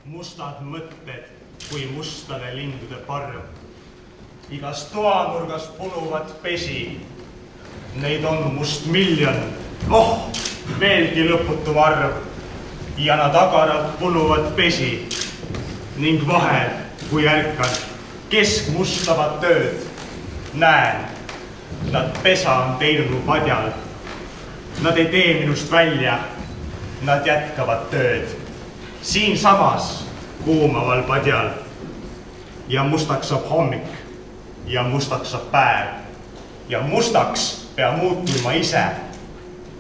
mustad mõtted kui mustade lindude parv. Igas toanurgas punuvad pesi. Neid on must miljon, veelgi lõputum arv. Ja nad agaralt punuvad pesi. Ning vahel, kui ärkan, keskmustavat tööd, näen, nad pesa on teinud mu padjal. Nad ei tee minust välja, nad jätkavad tööd. Siin samas kuumaval padjal. Ja mustaks saab hommik ja mustaks saab päev. Ja mustaks pea muutuma ise.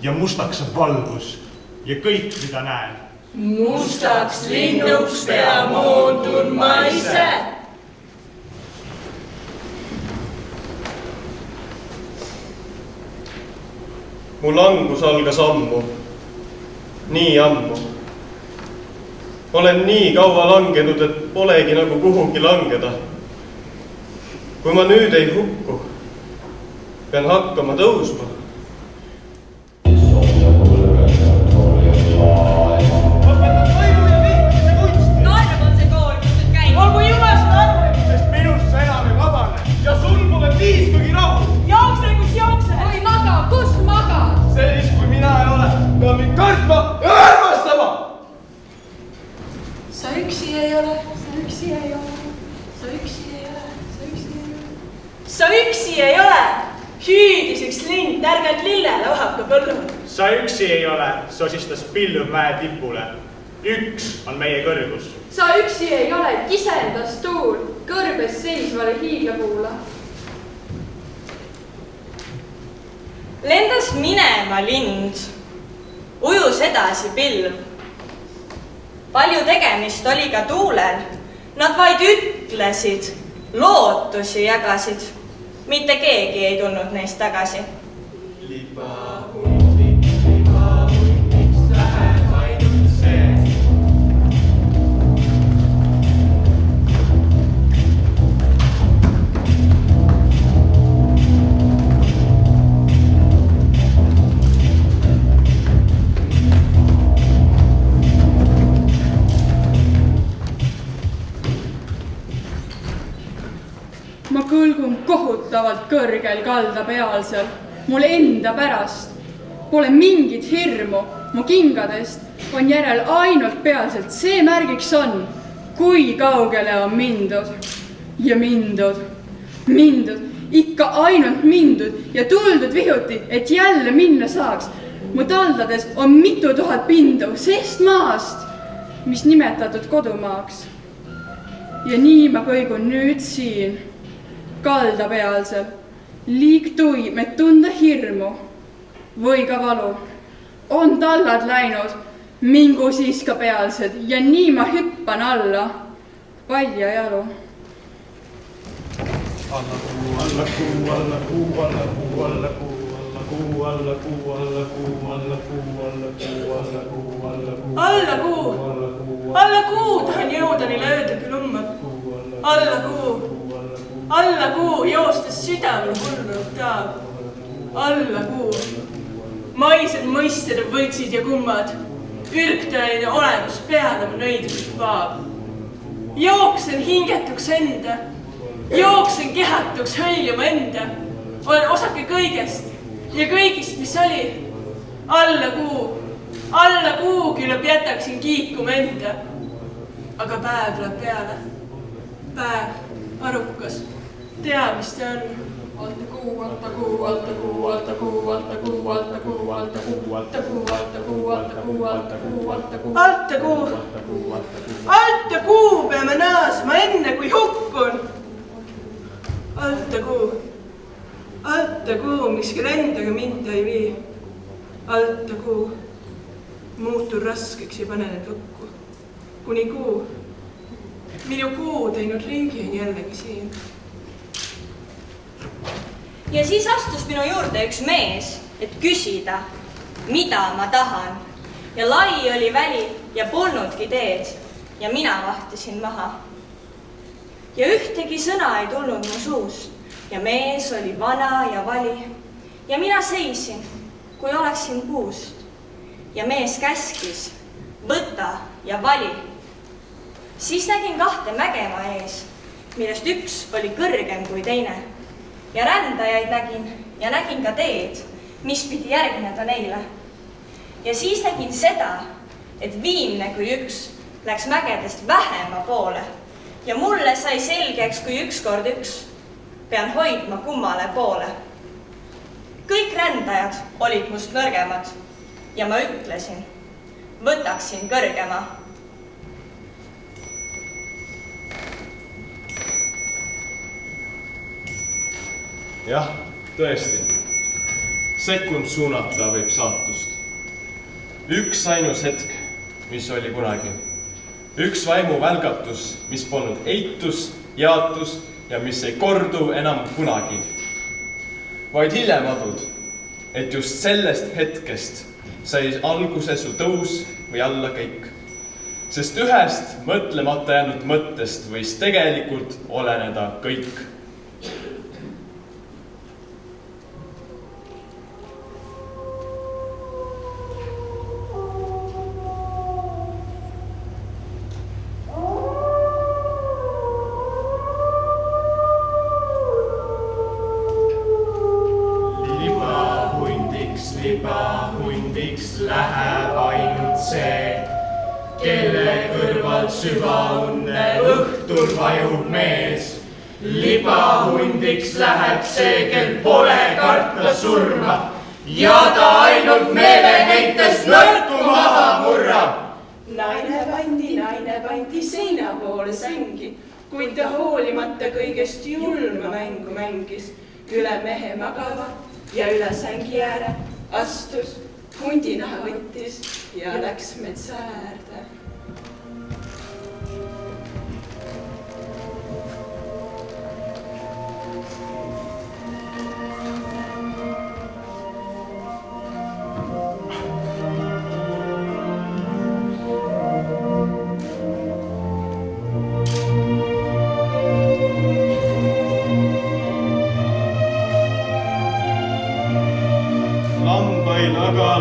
Ja mustaks saab valgus ja kõik, mida näen. Mustaks linnuks pea muutun ma ise. Mu langus algas ammu, nii ammu. Olen nii kaua langenud, et polegi nagu kuhugi langeda. Kui ma nüüd ei hukku, pean hakkama tõusma. Sa üksi ei ole, sosistas pilluv mäe tipule. Üks on meie kõrgus. Sa üksi ei ole, kisendas tuul kõrbes seisvale hiiglapuule. Lendas minema lind, ujus edasi pilv. Palju tegemist oli ka tuulel. Nad vaid ütlesid, lootusi jagasid. Mitte keegi ei tulnud neist tagasi. Ma kõlgun kohutavalt kõrgel kalda pealsel, mul enda pärast. Pole mingit hirmu, mu kingadest on järel ainult pealselt. See märgiks on, kui kaugele on mindud. Ja mindud, ikka ainult mindud ja tuldud vihuti, et jälle minna saaks. Mu taldades on mitu tuhat pindu, sest maast, mis nimetatud kodumaaks. Ja nii ma kõigun nüüd siin. Kalda pealsel, liik tuim, et tunda hirmu või ka valu. On tallad läinud, mingu siis ka pealsed ja nii ma hüppan alla, palja jalu. Alla kuu, alla kuu, alla kuu, alla kuu, alla kuu, alla kuu, alla kuu, alla kuu, alla kuu, alla kuu, alla kuu, alla kuu, alla kuu, alla kuu, tahan jõuda neile ööda külumma. Alla kuu, joostes südamel hullunud taab. Alla kuu, maised mõisted on võltsid ja kummad. Ürgtõeline olemus peale mu nõidust vaab. Jooksen hingetuks enda, jooksen kehatuks hõljuma enda. Olen osake kõigest ja kõigist, mis oli. Alla kuu küllap jätaksin kiikuma enda. Aga päev tuleb peale. Päev, arukas. Tea, mis ta on. Alta kuu, alta kuu, alta kuu, alta kuu, alta kuu, alta kuu, alta kuu, alta kuu, alta kuu, alta kuu, alta kuu, alta kuu, alta kuu, alta kuu peame naasma enne, kui hukkun. Alta kuu, miks küll endaga mind ei vii. Alta kuu, muutun raskeks ja panen lukku. Kuni kuu, minu kuu teinud ringi on jällegi siin. Ja siis astus minu juurde üks mees, et küsida, mida ma tahan. Ja lai oli väli ja polnudki teed ja mina vahtisin maha. Ja ühtegi sõna ei tulnud mu suust ja mees oli vana ja vali. Ja mina seisin, kui oleksin puust. Ja mees käskis, võta ja vali. Siis nägin 2 mägema ees, millest üks oli kõrgem kui teine. Ja rändajaid nägin ja nägin ka teed, mis pidi järgneda neile. Ja siis nägin seda, et viimne kui üks läks mägedest vähema poole ja mulle sai selgeks, kui 1 kord 1 pean hoidma kummale poole. Kõik rändajad olid must nõrgemad ja ma ütlesin, võtaksin kõrgema. Jah, tõesti. Sekund suunata võib saatust. Üks ainus hetk, mis oli kunagi. Üks vaimu välgatus, mis polnud eitus, jaatus ja mis ei kordu enam kunagi. Vaid hiljem adud, et just sellest hetkest sai alguse su tõus või alla kõik. Sest ühest mõtlemata jäänud mõttest võis tegelikult oleneda kõik. Libahundiks läheb ainult see, kelle kõrvalt süvaunne õhtul vajub mees. Libahundiks läheb see, kel pole karta surma ja ta ainult meeleheites nõrku maha murrab. Naine pandi seina poole sängi, kuid ta hoolimata kõigest julma mängu mängis. Üle mehe magava ja üle sängi ääre astus, hundinaha võttis ja läks metsa äärde.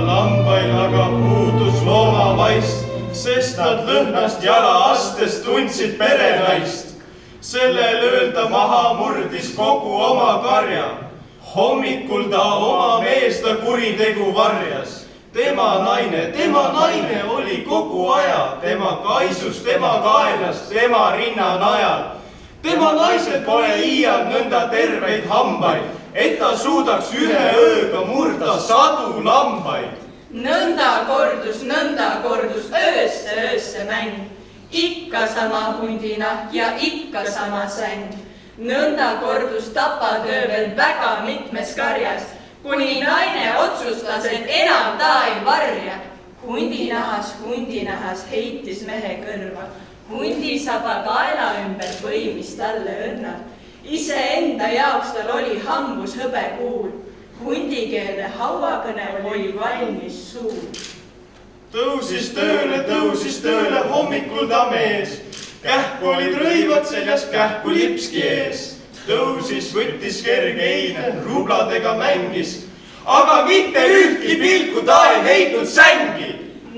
Lambail aga puudus loomavaist, sest nad lõhnast jala astes tundsid perenaist. Sellel öölda maha murdis kogu oma karja. Hommikul ta oma meesta kuritegu varjas. Tema naine oli kogu aja, tema kaisus, tema kaelas, tema rinna najal. Tema naised pole iial nõnda terveid hambaid, et ta suudaks ühe ööga murda 100 lambaid. Nõnda kordus öösse mäng, ikka sama hundina ja ikka sama säng. Nõnda kordus tapatöö veel väga mitmes karjas, kuni naine otsustas, et enam ta ei varja. Hundinahas heitis mehe kõrva, hundisaba kaela ümber põimis talle õnnad. Iseenda jaoks tal oli hambus hõbekuul, hundikeelne hauakõne oli valmis suu. Tõusis tööle hommikul ta mees, kähku olid rõivad seljas, kähku lipski ees. Tõusis, võttis kerge eine, rubladega mängis, aga mitte ühtki pilku ta ei heitnud sängi.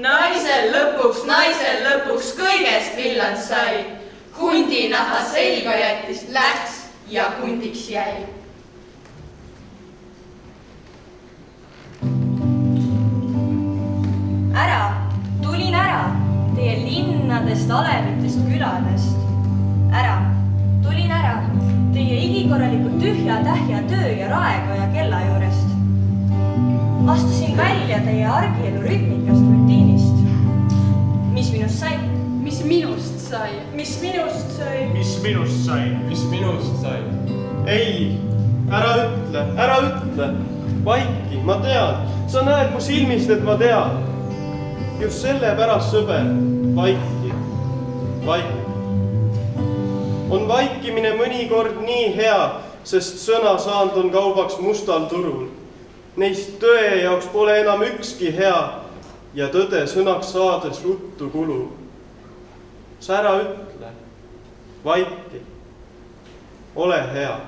Naisel lõpuks kõigest villand sai, hundinaha selga jättis, läks ja hundiks jäi. Tulin ära teie linnadest, alevitest, küladest. Tulin ära teie igikorraliku tühja-tähja töö ja raekoja kella juurest. Astusin välja teie argielu rütmikast rutiinist. Mis minust sai? Mis minust sai? Mis minust sai? Mis minust sai? Mis minust sai? Ei, ära ütle. Vaiki, ma tean. Sa näed mu silmist, et ma tean. Just sellepärast, sõber, vaiki. On vaikimine mõnikord nii hea, sest sõnasaand on kaubaks mustal turul. Neist tõe jaoks pole enam ükski hea ja tõde sõnaks saades ruttu kulub. Sa ära ütle, vaiki, ole hea.